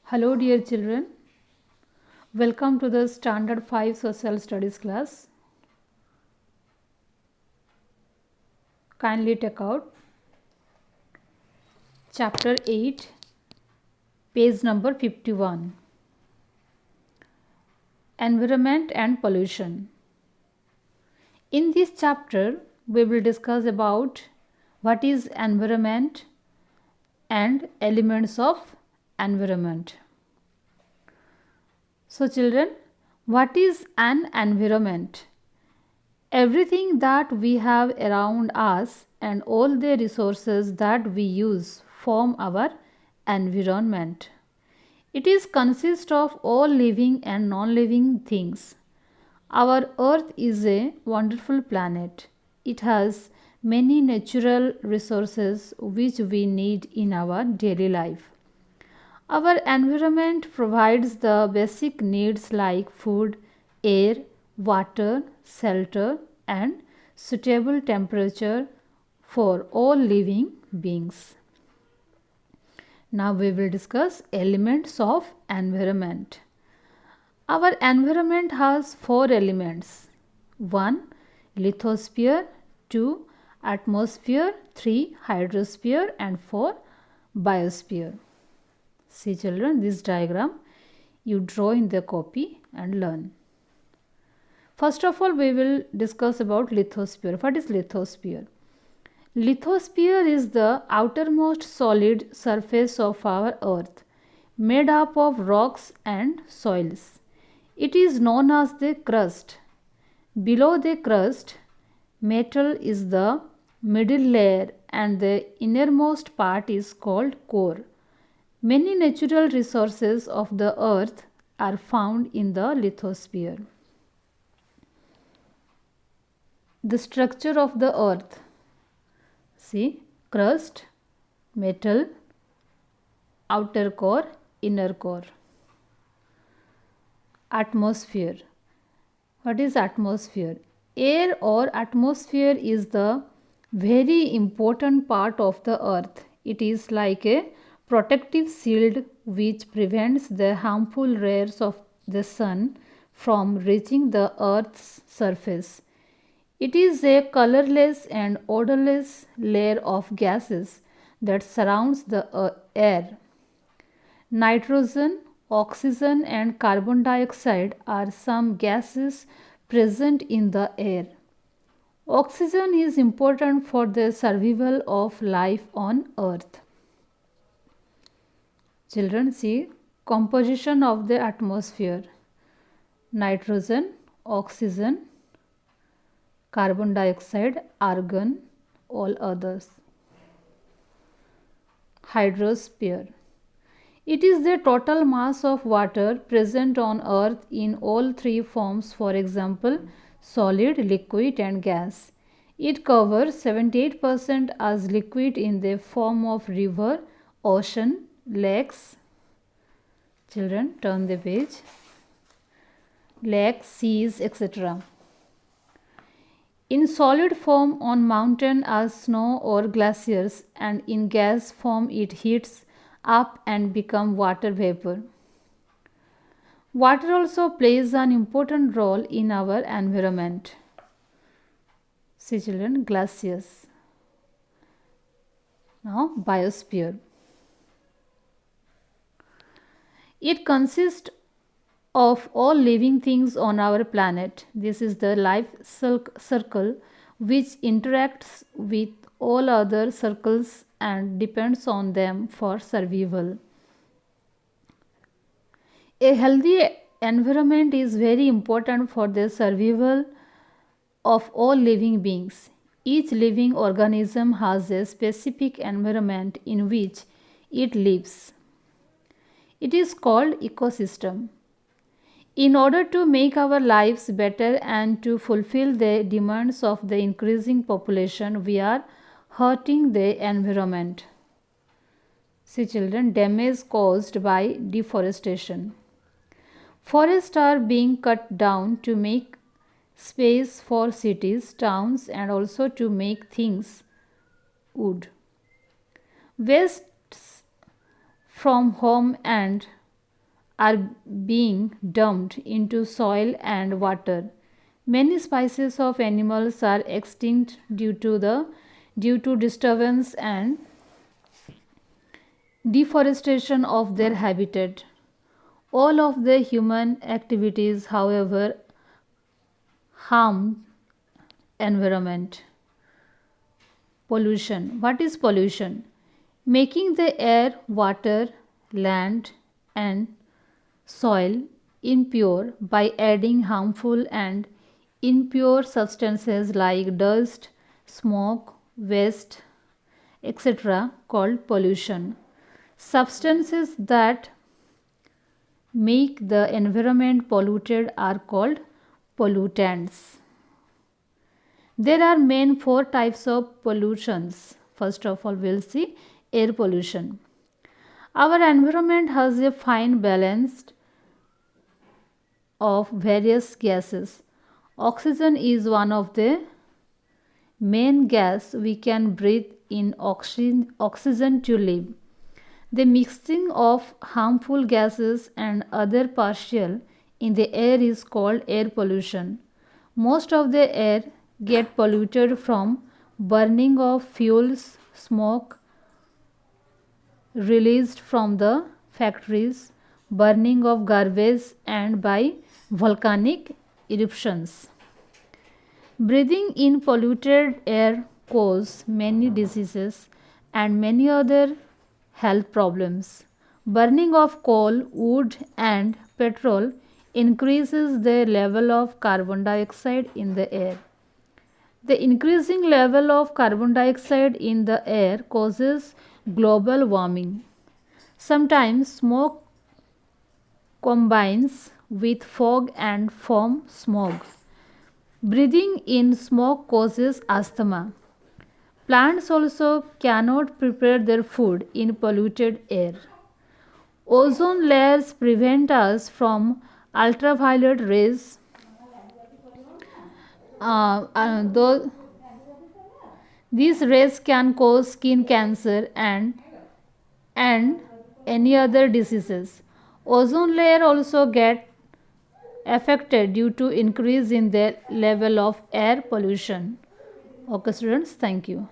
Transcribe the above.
Hello, dear children. Welcome to the Standard 5 Social Studies class. Kindly take out Chapter 8, page number 51. Environment and Pollution. In this chapter, we will discuss about what is environment and elements of environment. So, children, what is an environment? Everything that we have around us and all the resources that we use form our environment. It is consist of all living and non-living things. Our earth is a wonderful planet. It has many natural resources which we need in our daily life. Our environment provides the basic needs like food, air, water, shelter, and suitable temperature for all living beings. Now we will discuss elements of environment. Our environment has 4 elements. 1. Lithosphere, 2. Atmosphere, 3. Hydrosphere, and 4. Biosphere. See children, this diagram you draw in the copy and learn. First of all, we will discuss about lithosphere. What is lithosphere? Lithosphere is the outermost solid surface of our earth, made up of rocks and soils. It is known as the crust. Below the crust, metal is the middle layer and the innermost part is called core. Many natural resources of the earth are found in the lithosphere. The structure of the earth. See, crust, metal, outer core, inner core. Atmosphere. What is atmosphere? Air or atmosphere is the very important part of the earth. It is like a protective shield which prevents the harmful rays of the sun from reaching the earth's surface. It is a colorless and odorless layer of gases that surrounds the air. Nitrogen, oxygen, and carbon dioxide are some gases present in the air. Oxygen is important for the survival of life on earth. Children, see composition of the atmosphere: nitrogen, oxygen, carbon dioxide, argon, all others. Hydrosphere. It is the total mass of water present on earth in all 3 forms, for example, solid, liquid, and gas. It covers 78% as liquid in the form of river, ocean, lakes. Children, turn the page. Lakes, seas, etc. In solid form on mountain as snow or glaciers, and in gas form it heats up and become water vapor. Water also plays an important role in our environment. See children, glaciers. Now biosphere. It consists of all living things on our planet. This is the life circle which interacts with all other circles and depends on them for survival. A healthy environment is very important for the survival of all living beings. Each living organism has a specific environment in which it lives. It is called ecosystem. In order to make our lives better and to fulfill the demands of the increasing population, we are hurting the environment. See children, damage caused by deforestation. Forests are being cut down to make space for cities, towns, and also to make things wood. Wastes from home and are being dumped into soil and water. Many species of animals are extinct due to disturbance and deforestation of their habitat. All of the human activities, however, harm environment. Pollution. What is pollution? Making the air, water, land, and soil impure by adding harmful and impure substances like dust, smoke, waste, etc., called pollution. Substances that make the environment polluted are called pollutants. There are main four types of pollutions. First of all, we'll see air pollution. Our environment has a fine balance of various gases. Oxygen is one of the main gas we can breathe in oxygen to live. The mixing of harmful gases and other partial in the air is called air pollution. Most of the air get polluted from burning of fuels, smoke released from the factories, burning of garbage and by volcanic eruptions. Breathing in polluted air causes many diseases and many other health problems. Burning of coal, wood and petrol increases the level of carbon dioxide in the air. The increasing level of carbon dioxide in the air causes global warming. Sometimes smoke combines with fog and forms smog. Breathing in smoke causes asthma. Plants also cannot prepare their food in polluted air. Ozone layers prevent us from ultraviolet rays. Though these rays can cause skin cancer and any other diseases. Ozone layer also get affected due to increase in the level of air pollution. Okay students, thank you.